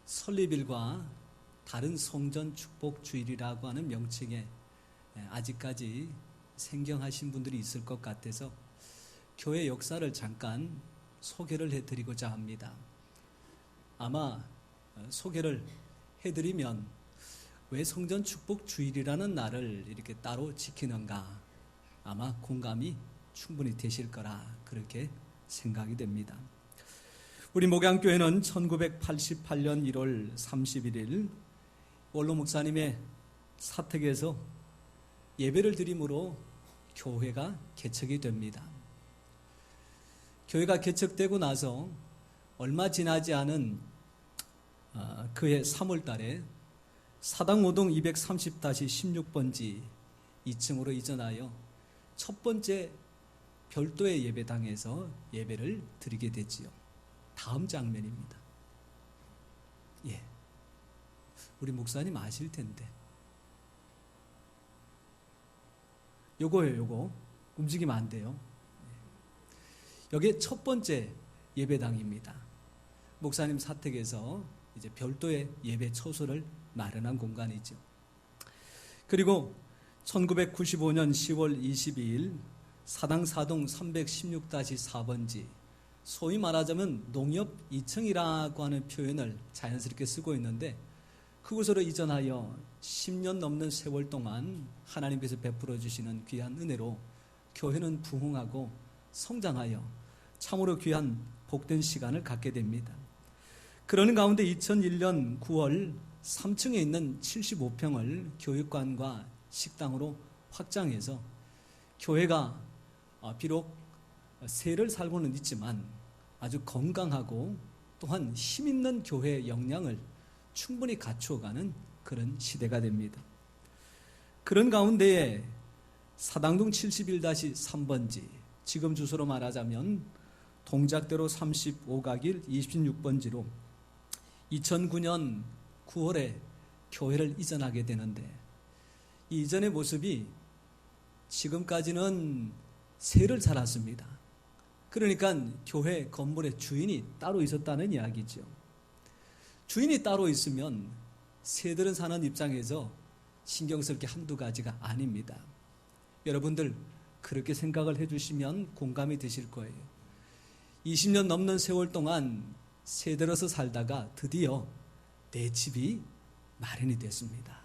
설립일과 다른 성전 축복 주일이라고 하는 명칭에 아직까지 생경하신 분들이 있을 것 같아서 교회 역사를 잠깐 소개를 해드리고자 합니다. 아마 소개를 해드리면 왜 성전 축복 주일이라는 날을 이렇게 따로 지키는가 아마 공감이 충분히 되실 거라 그렇게 생각이 됩니다. 우리 목양교회는 1988년 1월 31일 원로 목사님의 사택에서 예배를 드림으로 교회가 개척이 됩니다. 교회가 개척되고 나서 얼마 지나지 않은 그해 3월 달에 사당 5동 230-16번지 2층으로 이전하여 첫 번째 별도의 예배당에서 예배를 드리게 되지요. 다음 장면입니다. 우리 목사님 아실 텐데. 요거예요, 요거. 움직이면 안 돼요. 여기 첫 번째 예배당입니다. 목사님 사택에서 이제 별도의 예배 처소를 마련한 공간이죠. 그리고 1995년 10월 22일 사당 4동 316-4번지 소위 말하자면 농협 2층이라고 하는 표현을 자연스럽게 쓰고 있는데 그곳으로 이전하여 10년 넘는 세월 동안 하나님께서 베풀어 주시는 귀한 은혜로 교회는 부흥하고 성장하여 참으로 귀한 복된 시간을 갖게 됩니다. 그러는 가운데 2001년 9월 3층에 있는 75평을 교육관과 식당으로 확장해서 교회가 비록 세를 살고는 있지만 아주 건강하고 또한 힘있는 교회의 역량을 충분히 갖추어가는 그런 시대가 됩니다. 그런 가운데에 사당동 71-3번지 지금 주소로 말하자면 동작대로 35가길 26번지로 2009년 9월에 교회를 이전하게 되는데 이 이전의 모습이 지금까지는 세를 살았습니다. 그러니까 교회 건물의 주인이 따로 있었다는 이야기죠. 주인이 따로 있으면 새들은 사는 입장에서 신경 쓸 게 한두 가지가 아닙니다. 여러분들 그렇게 생각을 해주시면 공감이 되실 거예요. 20년 넘는 세월 동안 새들어서 살다가 드디어 내 집이 마련이 됐습니다.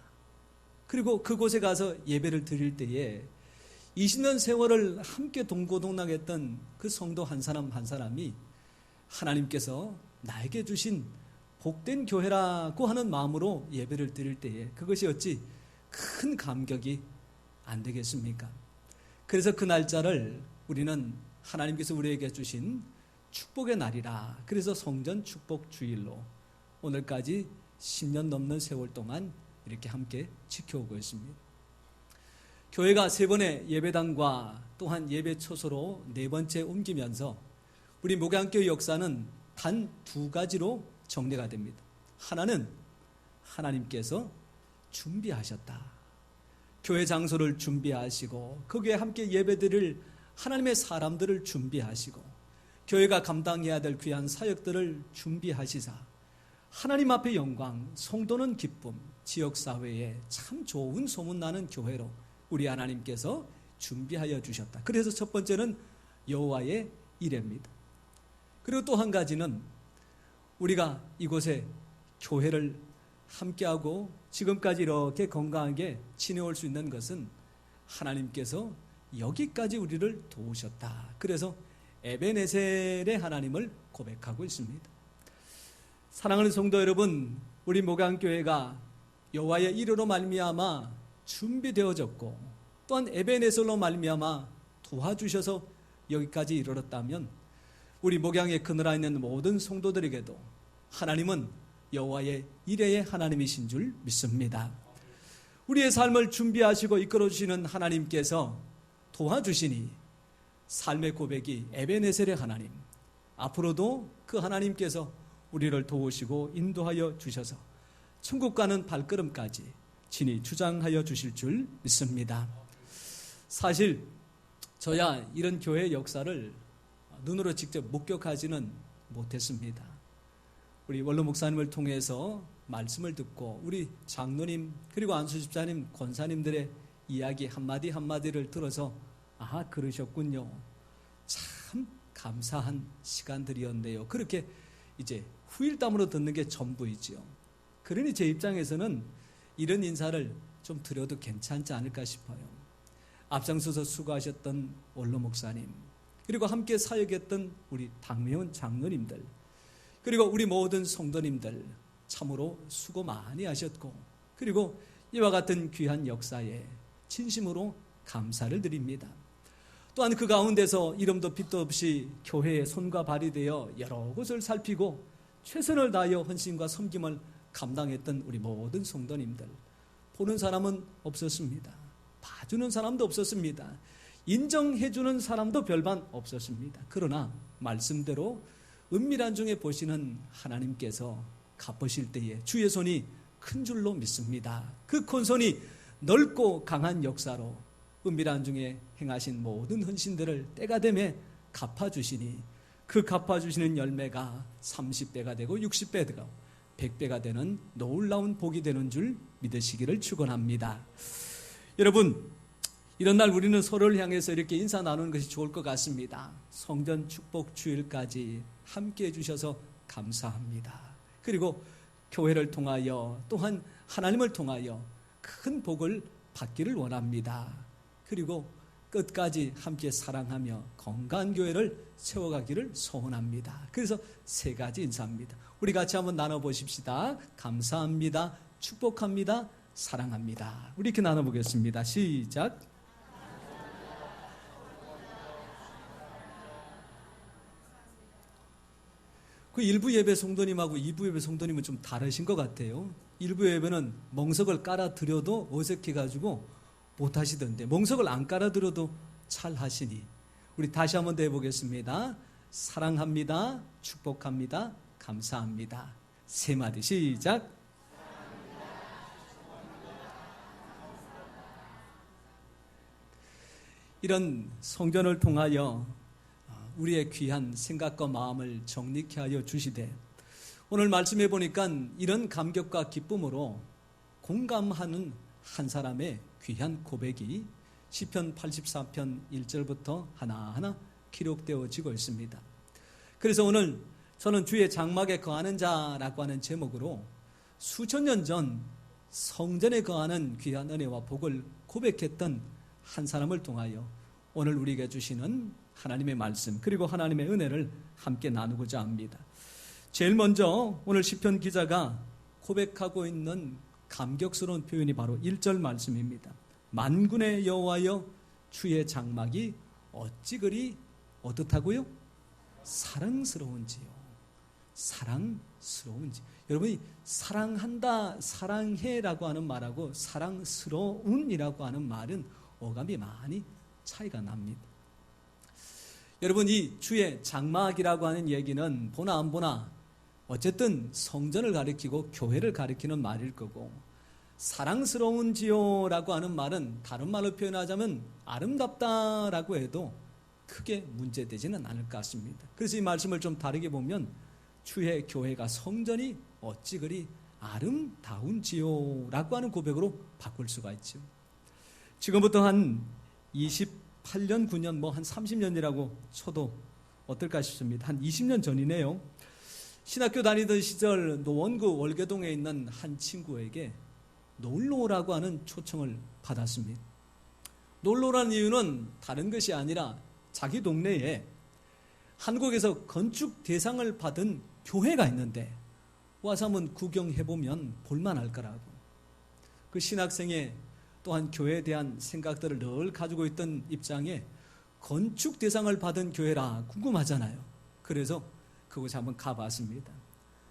그리고 그곳에 가서 예배를 드릴 때에 20년 세월을 함께 동고동락했던 그 성도 한 사람 한 사람이 하나님께서 나에게 주신 복된 교회라고 하는 마음으로 예배를 드릴 때에 그것이 어찌 큰 감격이 안 되겠습니까? 그래서 그 날짜를 우리는 하나님께서 우리에게 주신 축복의 날이라 그래서 성전 축복 주일로 오늘까지 10년 넘는 세월 동안 이렇게 함께 지켜오고 있습니다. 교회가 세 번의 예배당과 또한 예배 처소로 네 번째 옮기면서 우리 목양교회 역사는 단 두 가지로 정리가 됩니다. 하나는 하나님께서 준비하셨다. 교회 장소를 준비하시고 거기에 함께 예배드릴 하나님의 사람들을 준비하시고 교회가 감당해야 될 귀한 사역들을 준비하시사 하나님 앞에 영광, 성도는 기쁨, 지역사회에 참 좋은 소문나는 교회로 우리 하나님께서 준비하여 주셨다. 그래서 첫 번째는 여호와의 이레입니다. 그리고 또 한 가지는 우리가 이곳에 교회를 함께하고 지금까지 이렇게 건강하게 지내올 수 있는 것은 하나님께서 여기까지 우리를 도우셨다. 그래서 에베네셀의 하나님을 고백하고 있습니다. 사랑하는 성도 여러분, 우리 목양교회가 여호와의 이르로 말미암아 준비되어졌고 또한 에베네셀로 말미암아 도와주셔서 여기까지 이르렀다면 우리 목양의 그늘에 있는 모든 성도들에게도 하나님은 여호와의 이레의 하나님이신 줄 믿습니다. 우리의 삶을 준비하시고 이끌어주시는 하나님께서 도와주시니 삶의 고백이 에베네셀의 하나님, 앞으로도 그 하나님께서 우리를 도우시고 인도하여 주셔서 천국 가는 발걸음까지 친히 주장하여 주실 줄 믿습니다. 사실 저야 이런 교회의 역사를 눈으로 직접 목격하지는 못했습니다. 우리 원로 목사님을 통해서 말씀을 듣고 우리 장로님 그리고 안수 집사님, 권사님들의 이야기 한마디 한마디를 들어서 아, 그러셨군요. 참 감사한 시간들이었네요. 그렇게 이제 후일담으로 듣는 게 전부이지요. 그러니 제 입장에서는 이런 인사를 좀 드려도 괜찮지 않을까 싶어요. 앞장서서 수고하셨던 원로 목사님, 그리고 함께 사역했던 우리 당매원 장로님들, 그리고 우리 모든 성도님들 참으로 수고 많이 하셨고, 그리고 이와 같은 귀한 역사에 진심으로 감사를 드립니다. 또한 그 가운데서 이름도 빛도 없이 교회의 손과 발이 되어 여러 곳을 살피고 최선을 다하여 헌신과 섬김을 감당했던 우리 모든 성도님들, 보는 사람은 없었습니다. 봐주는 사람도 없었습니다. 인정해주는 사람도 별반 없었습니다. 그러나 말씀대로 은밀한 중에 보시는 하나님께서 갚으실 때에 주의 손이 큰 줄로 믿습니다. 그 큰 손이 넓고 강한 역사로 은밀한 중에 행하신 모든 헌신들을 때가 되매 갚아주시니 그 갚아주시는 열매가 30배가 되고 60배가 되고 100배가 되는 놀라운 복이 되는 줄 믿으시기를 축원합니다. 여러분, 이런 날 우리는 서로를 향해서 이렇게 인사 나누는 것이 좋을 것 같습니다. 성전 축복 주일까지 함께 해주셔서 감사합니다. 그리고 교회를 통하여 또한 하나님을 통하여 큰 복을 받기를 원합니다. 그리고 끝까지 함께 사랑하며 건강한 교회를 세워가기를 소원합니다. 그래서 세 가지 인사입니다. 우리 같이 한번 나눠보십시다. 감사합니다. 축복합니다. 사랑합니다. 우리 이렇게 나눠보겠습니다. 시작. 그 1부 예배 성도님하고 2부 예배 성도님은 좀 다르신 것 같아요. 1부 예배는 멍석을 깔아드려도 어색해가지고 못하시던데 멍석을 안 깔아드려도 잘 하시니 우리 다시 한번 더 해보겠습니다. 사랑합니다. 축복합니다. 감사합니다. 세 마디 시작. 이런 성전을 통하여 우리의 귀한 생각과 마음을 정립케 하여 주시되 오늘 말씀해 보니까 이런 감격과 기쁨으로 공감하는 한 사람의 귀한 고백이 시편 84편 1절부터 하나하나 기록되어지고 있습니다. 그래서 오늘 저는 주의 장막에 거하는 자라고 하는 제목으로 수천 년 전 성전에 거하는 귀한 은혜와 복을 고백했던 한 사람을 통하여 오늘 우리에게 주시는 하나님의 말씀 그리고 하나님의 은혜를 함께 나누고자 합니다. 제일 먼저 오늘 시편 기자가 고백하고 있는 감격스러운 표현이 바로 1절 말씀입니다. 만군의 여호와여 주의 장막이 어찌 그리 어떻다고요? 사랑스러운지요. 사랑스러운지. 여러분이 사랑한다, 사랑해라고 하는 말하고 사랑스러운이라고 하는 말은 어감이 많이 차이가 납니다. 여러분, 이 주의 장막이라고 하는 얘기는 보나 안 보나 어쨌든 성전을 가리키고 교회를 가리키는 말일 거고, 사랑스러운지요라고 하는 말은 다른 말로 표현하자면 아름답다라고 해도 크게 문제되지는 않을 것 같습니다. 그래서 이 말씀을 좀 다르게 보면 주의 교회가 성전이 어찌 그리 아름다운지요라고 하는 고백으로 바꿀 수가 있죠. 지금부터 한 28년, 9년, 한 30년이라고 쳐도 어떨까 싶습니다. 한 20년 전이네요. 신학교 다니던 시절 노원구 월계동에 있는 한 친구에게 놀러 오라고 하는 초청을 받았습니다. 놀러 오라는 이유는 다른 것이 아니라 자기 동네에 한국에서 건축 대상을 받은 교회가 있는데 와서 한번 구경해보면 볼만할 거라고. 그 신학생의 또한 교회에 대한 생각들을 늘 가지고 있던 입장에 건축 대상을 받은 교회라 궁금하잖아요. 그래서 그곳에 한번 가봤습니다.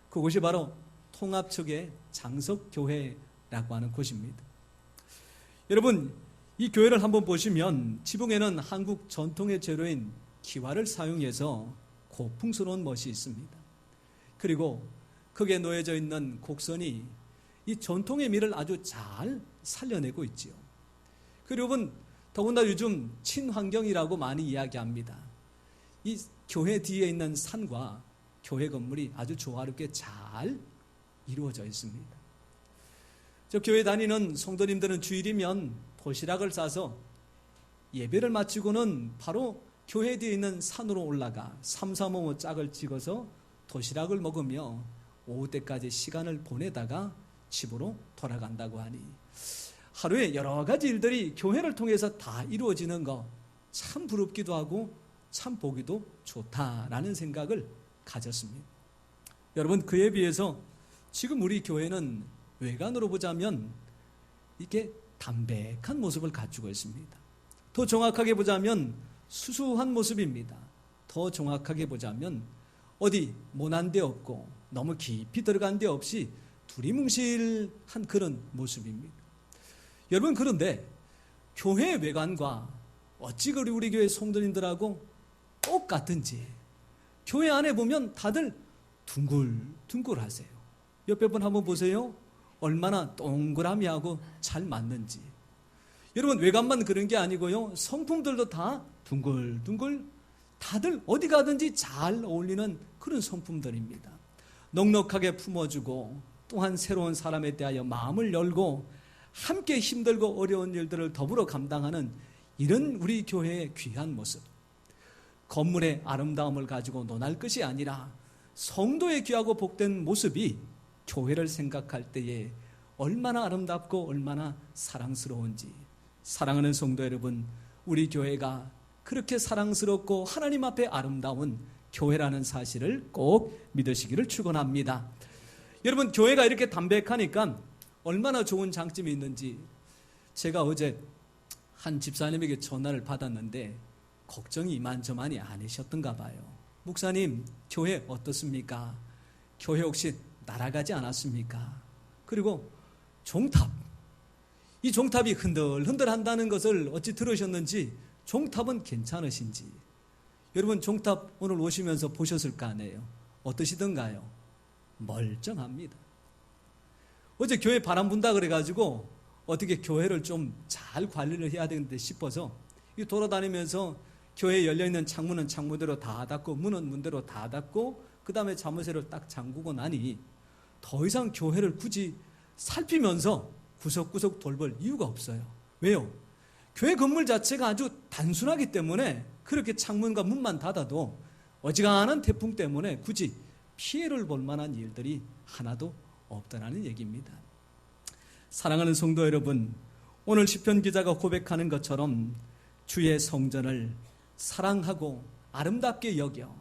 그곳이 바로 통합측의 장석교회라고 하는 곳입니다. 여러분, 이 교회를 한번 보시면 지붕에는 한국 전통의 재료인 기와를 사용해서 고풍스러운 멋이 있습니다. 그리고 거기에 놓여져 있는 곡선이 이 전통의 미를 아주 잘 살려내고 있지요. 그리고 더군다나 요즘 친환경이라고 많이 이야기합니다. 이 교회 뒤에 있는 산과 교회 건물이 아주 조화롭게 잘 이루어져 있습니다. 저 교회 다니는 성도님들은 주일이면 도시락을 싸서 예배를 마치고는 바로 교회 뒤에 있는 산으로 올라가 삼삼오오 짝을 찍어서 도시락을 먹으며 오후 때까지 시간을 보내다가 집으로 돌아간다고 하니 하루에 여러 가지 일들이 교회를 통해서 다 이루어지는 거 참 부럽기도 하고 참 보기도 좋다라는 생각을 가졌습니다. 여러분, 그에 비해서 지금 우리 교회는 외관으로 보자면 이게 담백한 모습을 갖추고 있습니다. 더 정확하게 보자면 수수한 모습입니다. 더 정확하게 보자면 어디 모난 데 없고 너무 깊이 들어간 데 없이 두리뭉실한 그런 모습입니다. 여러분, 그런데 교회 외관과 어찌 그리 우리 교회 성도님들하고 똑같은지 교회 안에 보면 다들 둥글둥글하세요. 옆에 분 한번 보세요. 얼마나 동그라미하고 잘 맞는지. 여러분, 외관만 그런 게 아니고요, 성품들도 다 둥글둥글 다들 어디 가든지 잘 어울리는 그런 성품들입니다. 넉넉하게 품어주고 또한 새로운 사람에 대하여 마음을 열고 함께 힘들고 어려운 일들을 더불어 감당하는 이런 우리 교회의 귀한 모습. 건물의 아름다움을 가지고 논할 것이 아니라 성도의 귀하고 복된 모습이 교회를 생각할 때에 얼마나 아름답고 얼마나 사랑스러운지. 사랑하는 성도 여러분, 우리 교회가 그렇게 사랑스럽고 하나님 앞에 아름다운 교회라는 사실을 꼭 믿으시기를 축원합니다. 여러분, 교회가 이렇게 담백하니까 얼마나 좋은 장점이 있는지, 제가 어제 한 집사님에게 전화를 받았는데 걱정이 이만저만이 아니셨던가 봐요. 목사님, 교회 어떻습니까? 교회 혹시 날아가지 않았습니까? 그리고 종탑, 이 종탑이 흔들흔들 한다는 것을 어찌 들으셨는지, 종탑은 괜찮으신지. 여러분, 종탑 오늘 오시면서 보셨을 거 아니에요. 어떠시던가요? 멀쩡합니다. 어제 교회 바람 분다 그래가지고 어떻게 교회를 좀 잘 관리를 해야 되는데 싶어서 돌아다니면서 교회에 열려있는 창문은 창문대로 다 닫고 문은 문대로 다 닫고 그 다음에 자물쇠를 딱 잠그고 나니 더 이상 교회를 굳이 살피면서 구석구석 돌볼 이유가 없어요. 왜요? 교회 건물 자체가 아주 단순하기 때문에 그렇게 창문과 문만 닫아도 어지간한 태풍 때문에 굳이 피해를 볼 만한 일들이 하나도 없다는 얘기입니다. 사랑하는 성도 여러분, 오늘 시편 기자가 고백하는 것처럼 주의 성전을 사랑하고 아름답게 여겨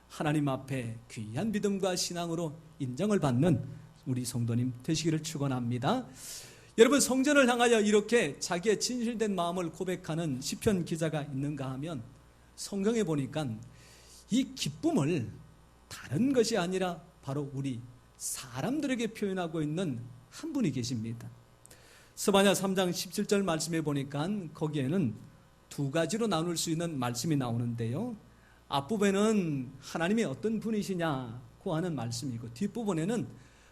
하나님 앞에 귀한 믿음과 신앙으로 인정을 받는 우리 성도님 되시기를 축원합니다. 여러분, 성전을 향하여 이렇게 자기의 진실된 마음을 고백하는 시편 기자가 있는가 하면 성경에 보니까 이 기쁨을 다른 것이 아니라 바로 우리 사람들에게 표현하고 있는 한 분이 계십니다. 스바냐 3장 17절 말씀에 보니까 거기에는 두 가지로 나눌 수 있는 말씀이 나오는데요, 앞부분에는 하나님이 어떤 분이시냐고 하는 말씀이고 뒷부분에는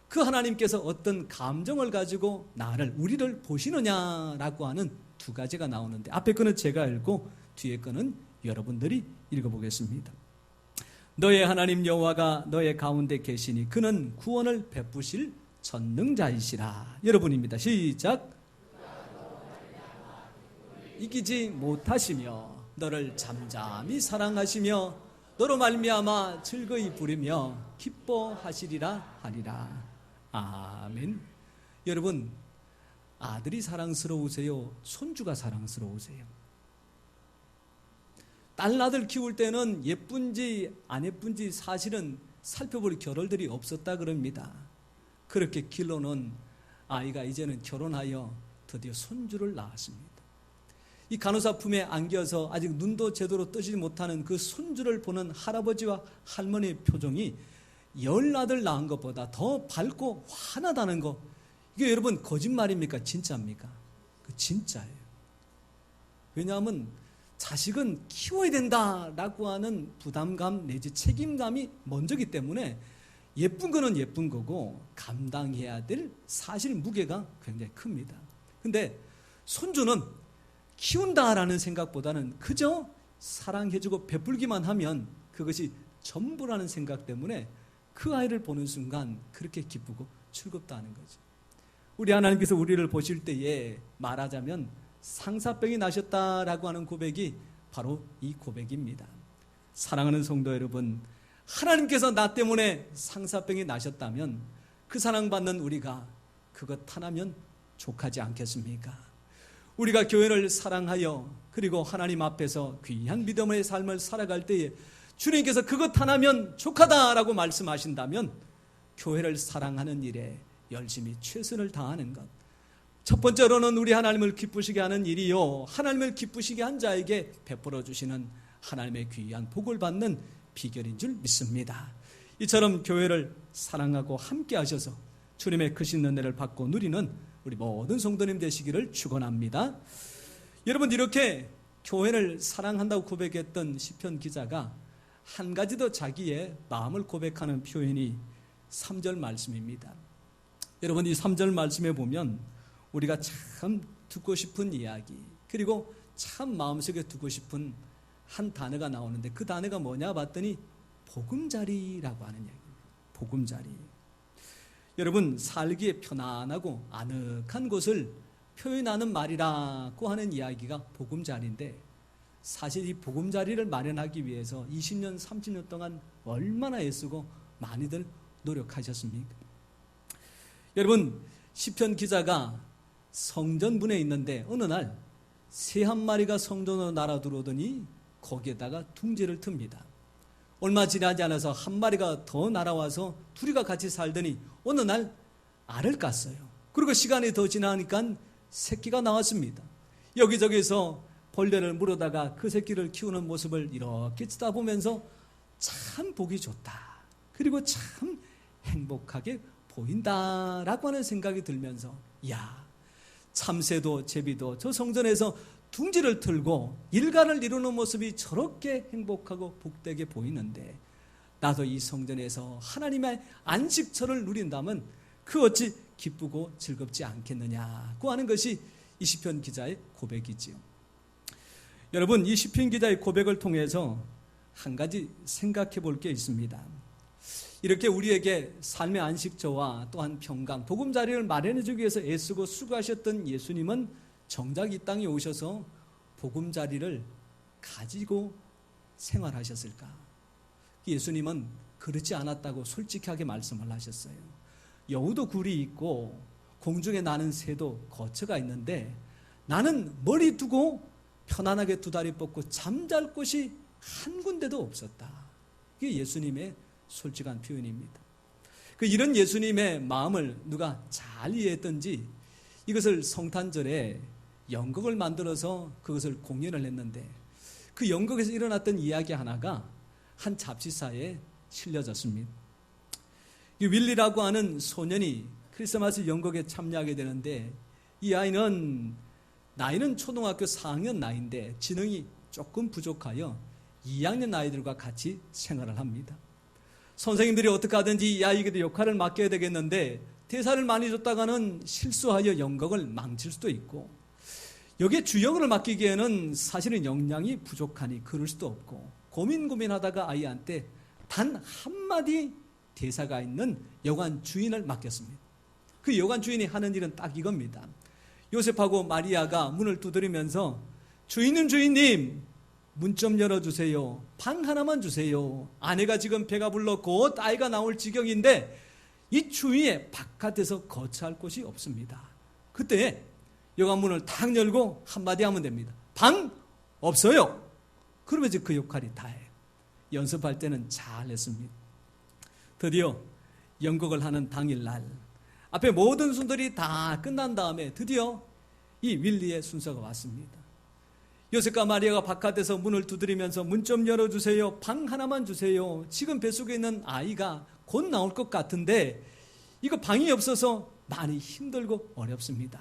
그 하나님께서 어떤 감정을 가지고 우리를 보시느냐라고 하는 두 가지가 나오는데, 앞에 거는 제가 읽고 뒤에 거는 여러분들이 읽어보겠습니다. 너의 하나님 여호와가 너의 가운데 계시니 그는 구원을 베푸실 전능자이시라. 여러분입니다. 시작. 이기지 못하시며 너를 잠잠히 사랑하시며 너로 말미암아 즐거이 부르며 기뻐하시리라 하리라. 아멘. 여러분, 아들이 사랑스러우세요? 손주가 사랑스러우세요? 딸아들 키울 때는 예쁜지 안 예쁜지 사실은 살펴볼 겨를들이 없었다 그럽니다. 그렇게 길러놓은 아이가 이제는 결혼하여 드디어 손주를 낳았습니다. 이 간호사 품에 안겨서 아직 눈도 제대로 뜨지 못하는 그 손주를 보는 할아버지와 할머니의 표정이 열 아들 낳은 것보다 더 밝고 환하다는 거, 이게 여러분 거짓말입니까? 진짜입니까? 그 진짜예요. 왜냐하면 자식은 키워야 된다라고 하는 부담감 내지 책임감이 먼저기 때문에 예쁜 거는 예쁜 거고 감당해야 될 사실 무게가 굉장히 큽니다. 근데 손주는 키운다라는 생각보다는 그저 사랑해주고 베풀기만 하면 그것이 전부라는 생각 때문에 그 아이를 보는 순간 그렇게 기쁘고 즐겁다는 거죠. 우리 하나님께서 우리를 보실 때에 말하자면 상사병이 나셨다라고 하는 고백이 바로 이 고백입니다. 사랑하는 성도 여러분, 하나님께서 나 때문에 상사병이 나셨다면 그 사랑받는 우리가 그것 하나면 족하지 않겠습니까? 우리가 교회를 사랑하여 그리고 하나님 앞에서 귀한 믿음의 삶을 살아갈 때에 주님께서 그것 하나면 족하다라고 말씀하신다면 교회를 사랑하는 일에 열심히 최선을 다하는 것, 첫 번째로는 우리 하나님을 기쁘시게 하는 일이요, 하나님을 기쁘시게 한 자에게 베풀어 주시는 하나님의 귀한 복을 받는 비결인 줄 믿습니다. 이처럼 교회를 사랑하고 함께 하셔서 주님의 크신 은혜를 받고 누리는 우리 모든 성도님 되시기를 축원합니다. 여러분, 이렇게 교회를 사랑한다고 고백했던 시편 기자가 한 가지 더 자기의 마음을 고백하는 표현이 3절 말씀입니다. 여러분, 이 3절 말씀에 보면 우리가 참 듣고 싶은 이야기, 그리고 참 마음속에 두고 싶은 한 단어가 나오는데 그 단어가 뭐냐 봤더니 보금자리라고 하는 이야기입니다. 보금자리. 여러분, 살기에 편안하고 아늑한 곳을 표현하는 말이라고 하는 이야기가 보금자리인데, 사실 이 보금자리를 마련하기 위해서 20년, 30년 동안 얼마나 애쓰고 많이들 노력하셨습니까? 여러분, 시편 기자가 성전문에 있는데 어느 날 새 한 마리가 성전으로 날아 들어오더니 거기에다가 둥지를 틉니다. 얼마 지나지 않아서 한 마리가 더 날아와서 둘이가 같이 살더니 어느 날 알을 깠어요. 그리고 시간이 더 지나니까 새끼가 나왔습니다. 여기저기서 벌레를 물어다가 그 새끼를 키우는 모습을 이렇게 쳐다보면서 참 보기 좋다, 그리고 참 행복하게 보인다라고 하는 생각이 들면서, 야, 참새도 제비도 저 성전에서 둥지를 틀고 일가를 이루는 모습이 저렇게 행복하고 복되게 보이는데 나도 이 성전에서 하나님의 안식처를 누린다면 그 어찌 기쁘고 즐겁지 않겠느냐고 하는 것이 이 시편 기자의 고백이지요. 여러분, 이 시편 기자의 고백을 통해서 한 가지 생각해 볼 게 있습니다. 이렇게 우리에게 삶의 안식처와 또한 평강, 보금자리를 마련해 주기 위해서 애쓰고 수고하셨던 예수님은 정작 이 땅에 오셔서 보금자리를 가지고 생활하셨을까? 예수님은 그렇지 않았다고 솔직하게 말씀을 하셨어요. 여우도 굴이 있고 공중에 나는 새도 거처가 있는데 나는 머리 두고 편안하게 두 다리 뻗고 잠잘 곳이 한 군데도 없었다. 이게 예수님의 솔직한 표현입니다. 이런 예수님의 마음을 누가 잘 이해했던지 이것을 성탄절에 연극을 만들어서 그것을 공연을 했는데 그 연극에서 일어났던 이야기 하나가 한 잡지사에 실려졌습니다. 이 윌리라고 하는 소년이 크리스마스 연극에 참여하게 되는데 이 아이는 나이는 초등학교 4학년 나이인데 지능이 조금 부족하여 2학년 아이들과 같이 생활을 합니다. 선생님들이 어떻게 하든지 이 아이에게도 역할을 맡겨야 되겠는데 대사를 많이 줬다가는 실수하여 연극을 망칠 수도 있고 여기에 주역을 맡기기에는 사실은 역량이 부족하니 그럴 수도 없고 고민하다가 아이한테 단 한마디 대사가 있는 여관 주인을 맡겼습니다. 그 여관 주인이 하는 일은 딱 이겁니다. 요셉하고 마리아가 문을 두드리면서 주인님 문 좀 열어주세요. 방 하나만 주세요. 아내가 지금 배가 불러 곧 아이가 나올 지경인데 이 추위에 바깥에서 거처할 곳이 없습니다. 그때 여관문을 탁 열고 한마디 하면 됩니다. 방 없어요. 그러면 이제 그 역할이 다예요. 연습할 때는 잘했습니다. 드디어 연극을 하는 당일날 앞에 모든 순들이 다 끝난 다음에 드디어 이 윌리의 순서가 왔습니다. 요셉과 마리아가 바깥에서 문을 두드리면서 문 좀 열어주세요. 방 하나만 주세요. 지금 뱃속에 있는 아이가 곧 나올 것 같은데 이거 방이 없어서 많이 힘들고 어렵습니다.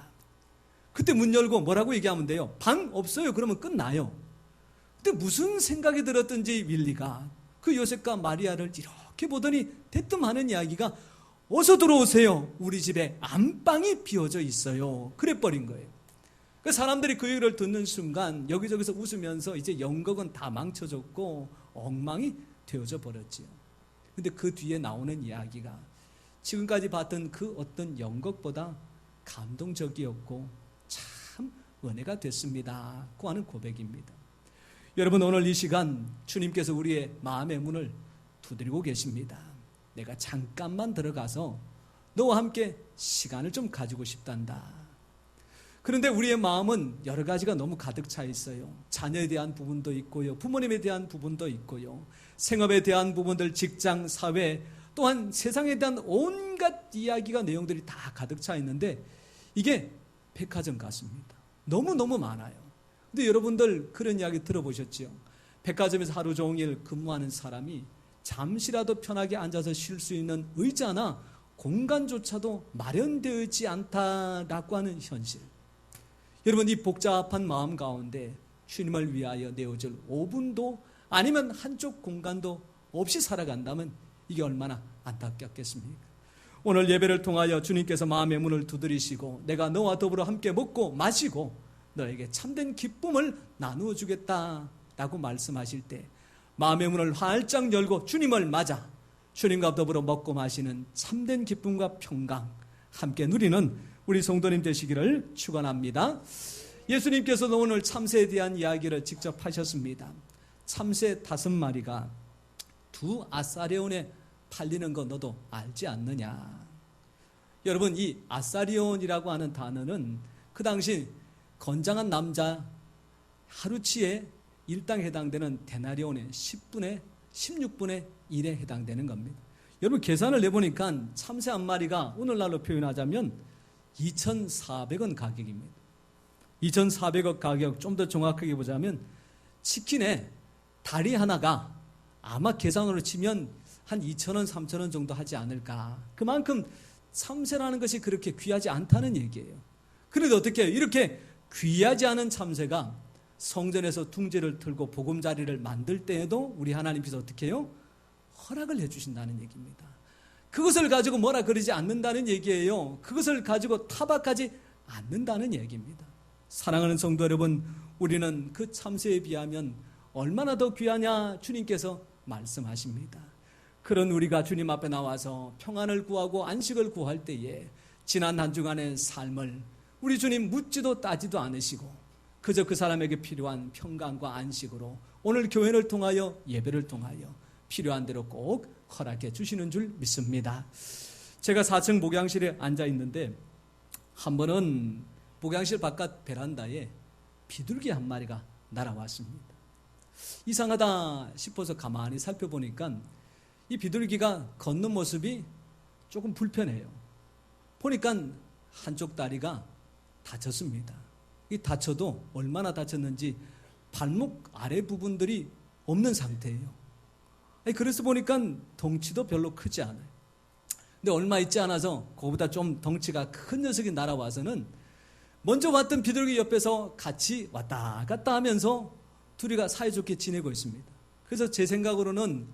그때 문 열고 뭐라고 얘기하면 돼요? 방 없어요. 그러면 끝나요. 근데 무슨 생각이 들었든지 윌리가 그 요셉과 마리아를 이렇게 보더니 대뜸 하는 이야기가 어서 들어오세요. 우리 집에 안방이 비어져 있어요. 그래버린 거예요. 그 사람들이 그 얘기를 듣는 순간 여기저기서 웃으면서 이제 연극은 다 망쳐졌고 엉망이 되어져 버렸지요. 근데 그 뒤에 나오는 이야기가 지금까지 봤던 그 어떤 연극보다 감동적이었고 참 은혜가 됐습니다 고 하는 고백입니다. 여러분, 오늘 이 시간 주님께서 우리의 마음의 문을 두드리고 계십니다. 내가 잠깐만 들어가서 너와 함께 시간을 좀 가지고 싶단다. 그런데 우리의 마음은 여러 가지가 너무 가득 차 있어요. 자녀에 대한 부분도 있고요, 부모님에 대한 부분도 있고요, 생업에 대한 부분들, 직장, 사회, 또한 세상에 대한 온갖 이야기가, 내용들이 다 가득 차 있는데 이게 백화점 같습니다. 너무너무 많아요. 근데 여러분들 그런 이야기 들어보셨죠? 백화점에서 하루 종일 근무하는 사람이 잠시라도 편하게 앉아서 쉴 수 있는 의자나 공간조차도 마련되어 있지 않다라고 하는 현실. 여러분, 이 복잡한 마음 가운데 주님을 위하여 내어줄 5분도 아니면 한쪽 공간도 없이 살아간다면 이게 얼마나 안타깝겠습니까? 오늘 예배를 통하여 주님께서 마음의 문을 두드리시고 내가 너와 더불어 함께 먹고 마시고 너에게 참된 기쁨을 나누어 주겠다라고 말씀하실 때 마음의 문을 활짝 열고 주님을 맞아 주님과 더불어 먹고 마시는 참된 기쁨과 평강 함께 누리는 우리 성도님 되시기를 축원합니다. 예수님께서도 오늘 참새에 대한 이야기를 직접 하셨습니다. 참새 5마리가 2 아사리온에 팔리는 거 너도 알지 않느냐. 여러분, 이 아사리온이라고 하는 단어는 그 당시 건장한 남자 하루치의 일당에 해당되는 데나리온의 10분의 16분의 1에 해당되는 겁니다. 여러분, 계산을 내보니까 참새 한 마리가 오늘날로 표현하자면 2,400원 가격입니다. 2,400원 가격, 좀 더 정확하게 보자면 치킨의 다리 하나가 아마 계산으로 치면 한 2,000원, 3,000원 정도 하지 않을까. 그만큼 참새라는 것이 그렇게 귀하지 않다는 얘기예요. 그런데 어떻게 해요? 이렇게 귀하지 않은 참새가 성전에서 둥지를 틀고 보금자리를 만들 때에도 우리 하나님께서 어떻게 해요? 허락을 해주신다는 얘기입니다. 그것을 가지고 뭐라 그러지 않는다는 얘기예요. 그것을 가지고 타박하지 않는다는 얘기입니다. 사랑하는 성도 여러분, 우리는 그 참새에 비하면 얼마나 더 귀하냐 주님께서 말씀하십니다. 그런 우리가 주님 앞에 나와서 평안을 구하고 안식을 구할 때에 지난 한 주간의 삶을 우리 주님 묻지도 따지도 않으시고 그저 그 사람에게 필요한 평강과 안식으로 오늘 교회를 통하여 예배를 통하여 필요한 대로 꼭 허락해 주시는 줄 믿습니다. 제가 4층 목양실에 앉아 있는데 한 번은 목양실 바깥 베란다에 비둘기 한 마리가 날아왔습니다. 이상하다 싶어서 가만히 살펴보니까 이 비둘기가 걷는 모습이 조금 불편해요. 보니까 한쪽 다리가 다쳤습니다. 이 다쳐도 얼마나 다쳤는지 발목 아래 부분들이 없는 상태예요. 그래서 보니까 덩치도 별로 크지 않아요. 근데 얼마 있지 않아서 그보다 좀 덩치가 큰 녀석이 날아와서는 먼저 왔던 비둘기 옆에서 같이 왔다 갔다 하면서 둘이가 사이좋게 지내고 있습니다. 그래서 제 생각으로는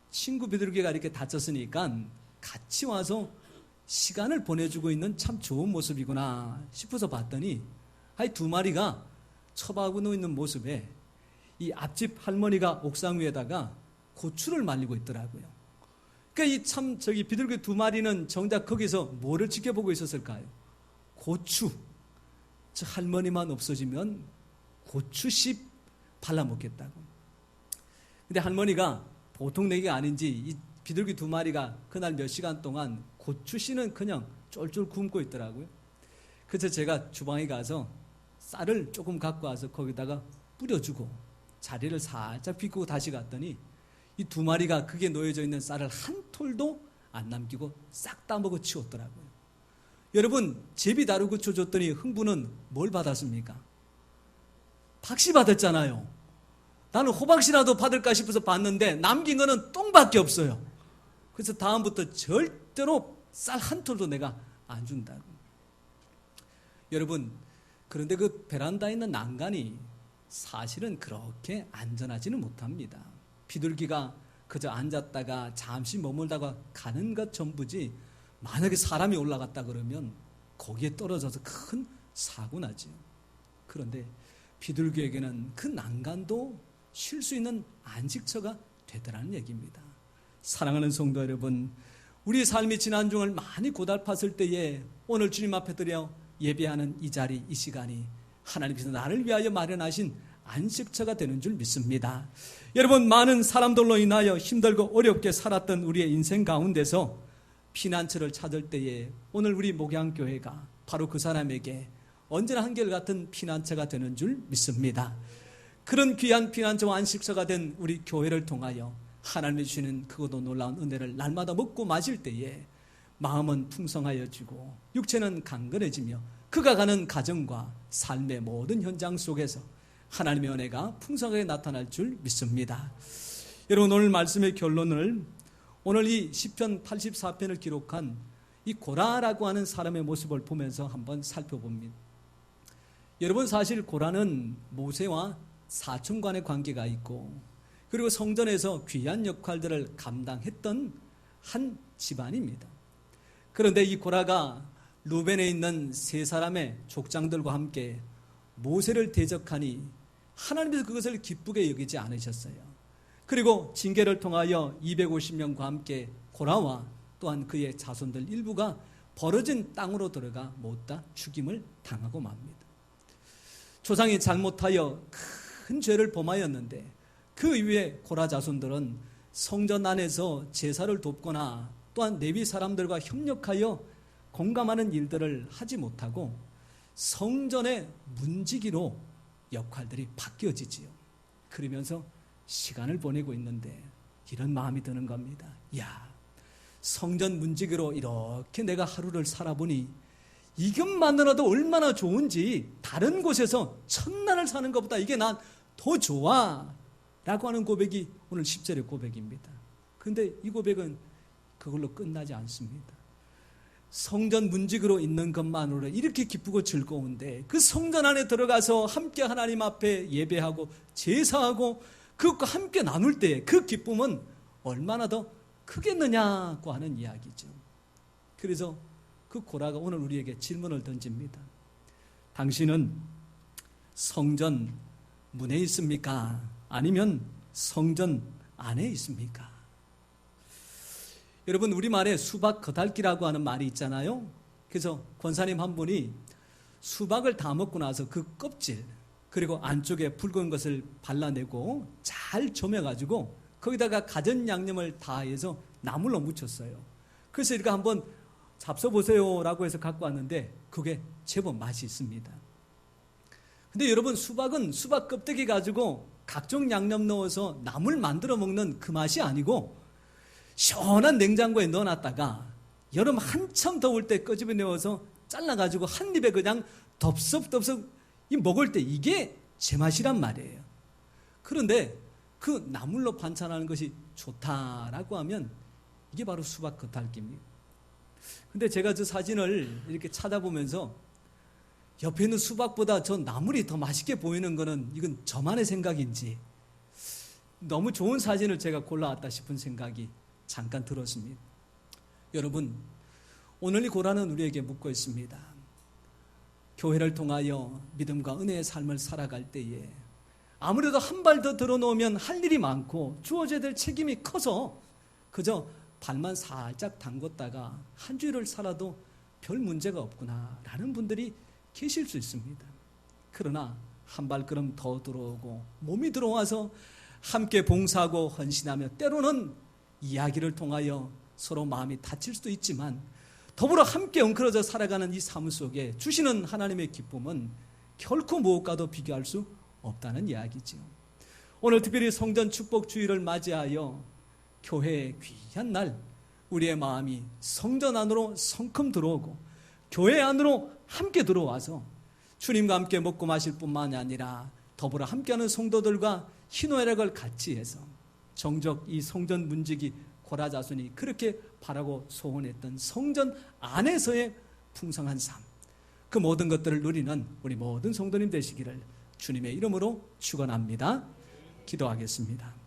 친구 비둘기가 이렇게 다쳤으니까 같이 와서 시간을 보내주고 있는 참 좋은 모습이구나 싶어서 봤더니 2마리가 처박고 있는 모습에 이 앞집 할머니가 옥상 위에다가 고추를 말리고 있더라고요. 그러니까 저기 비둘기 2마리는 정작 거기서 뭐를 지켜보고 있었을까요? 고추. 저 할머니만 없어지면 고추씨 발라먹겠다고. 근데 할머니가 보통 내기가 아닌지 이 비둘기 2마리가 그날 몇 시간 동안 고추씨는 그냥 쫄쫄 굶고 있더라고요. 그래서 제가 주방에 가서 쌀을 조금 갖고 와서 거기다가 뿌려주고 자리를 살짝 비꾸고 다시 갔더니 이 2마리가 그게 놓여져 있는 쌀을 한 톨도 안 남기고 싹 다 먹어 치웠더라고요. 여러분, 제비 다루고 줘줬더니 흥부는 뭘 받았습니까? 박씨 받았잖아요. 나는 호박씨라도 받을까 싶어서 봤는데 남긴 거는 똥밖에 없어요. 그래서 다음부터 절대로 쌀 한 톨도 내가 안 준다고. 여러분, 그런데 그 베란다에 있는 난간이 사실은 그렇게 안전하지는 못합니다. 비둘기가 그저 앉았다가 잠시 머물다가 가는 것 전부지 만약에 사람이 올라갔다 그러면 거기에 떨어져서 큰 사고 나죠. 그런데 비둘기에게는 그 난간도 쉴 수 있는 안식처가 되더라는 얘기입니다. 사랑하는 성도 여러분, 우리 삶이 지난 중을 많이 고달팠을 때에 오늘 주님 앞에 드려 예배하는 이 자리, 이 시간이 하나님께서 나를 위하여 마련하신 안식처가 되는 줄 믿습니다. 여러분, 많은 사람들로 인하여 힘들고 어렵게 살았던 우리의 인생 가운데서 피난처를 찾을 때에 오늘 우리 목양교회가 바로 그 사람에게 언제나 한결같은 피난처가 되는 줄 믿습니다. 그런 귀한 피난처와 안식처가 된 우리 교회를 통하여 하나님이 주시는 크고도 놀라운 은혜를 날마다 먹고 마실 때에 마음은 풍성하여지고 육체는 강건해지며 그가 가는 가정과 삶의 모든 현장 속에서 하나님의 은혜가 풍성하게 나타날 줄 믿습니다. 여러분, 오늘 말씀의 결론을 오늘 이 시편 84편을 기록한 이 고라라고 하는 사람의 모습을 보면서 한번 살펴봅니다. 여러분, 사실 고라는 모세와 사촌 간의 관계가 있고 그리고 성전에서 귀한 역할들을 감당했던 한 집안입니다. 그런데 이 고라가 루벤에 있는 세 사람의 족장들과 함께 모세를 대적하니 하나님께서 그것을 기쁘게 여기지 않으셨어요. 그리고 징계를 통하여 250명과 함께 고라와 또한 그의 자손들 일부가 벌어진 땅으로 들어가 못다 죽임을 당하고 맙니다. 조상이 잘못하여 큰 죄를 범하였는데 그 이후에 고라 자손들은 성전 안에서 제사를 돕거나 또한 레위 사람들과 협력하여 공감하는 일들을 하지 못하고 성전의 문지기로 역할들이 바뀌어지지요. 그러면서 시간을 보내고 있는데 이런 마음이 드는 겁니다. 야, 성전 문지기로 이렇게 내가 하루를 살아보니 이것만으로도 얼마나 좋은지 다른 곳에서 천년을 사는 것보다 이게 난 더 좋아 라고 하는 고백이 오늘 10절의 고백입니다. 그런데 이 고백은 그걸로 끝나지 않습니다. 성전 문지기로 있는 것만으로 이렇게 기쁘고 즐거운데 그 성전 안에 들어가서 함께 하나님 앞에 예배하고 제사하고 그것과 함께 나눌 때 그 기쁨은 얼마나 더 크겠느냐고 하는 이야기죠. 그래서 그 고라가 오늘 우리에게 질문을 던집니다. 당신은 성전 문에 있습니까? 아니면 성전 안에 있습니까? 여러분, 우리말에 수박 겉핥기라고 하는 말이 있잖아요. 그래서 권사님 한 분이 수박을 다 먹고 나서 그 껍질 그리고 안쪽에 붉은 것을 발라내고 잘 저며가지고 거기다가 가전 양념을 다해서 나물로 무쳤어요. 그래서 이렇게 한번 잡숴보세요 라고 해서 갖고 왔는데 그게 제법 맛이 있습니다. 근데 여러분, 수박은 수박 껍데기 가지고 각종 양념 넣어서 나물 만들어 먹는 그 맛이 아니고 시원한 냉장고에 넣어놨다가 여름 한참 더울 때 끄집어내어서 잘라가지고 한 입에 그냥 덥석덥석 먹을 때 이게 제맛이란 말이에요. 그런데 그 나물로 반찬하는 것이 좋다라고 하면 이게 바로 수박 겉핥기입니다. 근데 제가 저 사진을 이렇게 찾아보면서 옆에 있는 수박보다 저 나물이 더 맛있게 보이는 거는 이건 저만의 생각인지 너무 좋은 사진을 제가 골라왔다 싶은 생각이 잠깐 들었습니다. 여러분, 오늘 이 고라는 우리에게 묻고 있습니다. 교회를 통하여 믿음과 은혜의 삶을 살아갈 때에 아무래도 한 발 더 들어놓으면 할 일이 많고 주어져야 될 책임이 커서 그저 발만 살짝 담궜다가 한 주일을 살아도 별 문제가 없구나 라는 분들이 계실 수 있습니다. 그러나 한 발걸음 더 들어오고 몸이 들어와서 함께 봉사하고 헌신하며 때로는 이야기를 통하여 서로 마음이 다칠 수도 있지만 더불어 함께 엉클어져 살아가는 이 삶 속에 주시는 하나님의 기쁨은 결코 무엇과도 비교할 수 없다는 이야기죠. 오늘 특별히 성전 축복 주일을 맞이하여 교회의 귀한 날 우리의 마음이 성전 안으로 성큼 들어오고 교회 안으로 함께 들어와서 주님과 함께 먹고 마실 뿐만이 아니라 더불어 함께하는 성도들과 희노애락을 같이 해서 정적 이 성전 문지기 고라 자손이 그렇게 바라고 소원했던 성전 안에서의 풍성한 삶, 그 모든 것들을 누리는 우리 모든 성도님 되시기를 주님의 이름으로 축원합니다. 기도하겠습니다.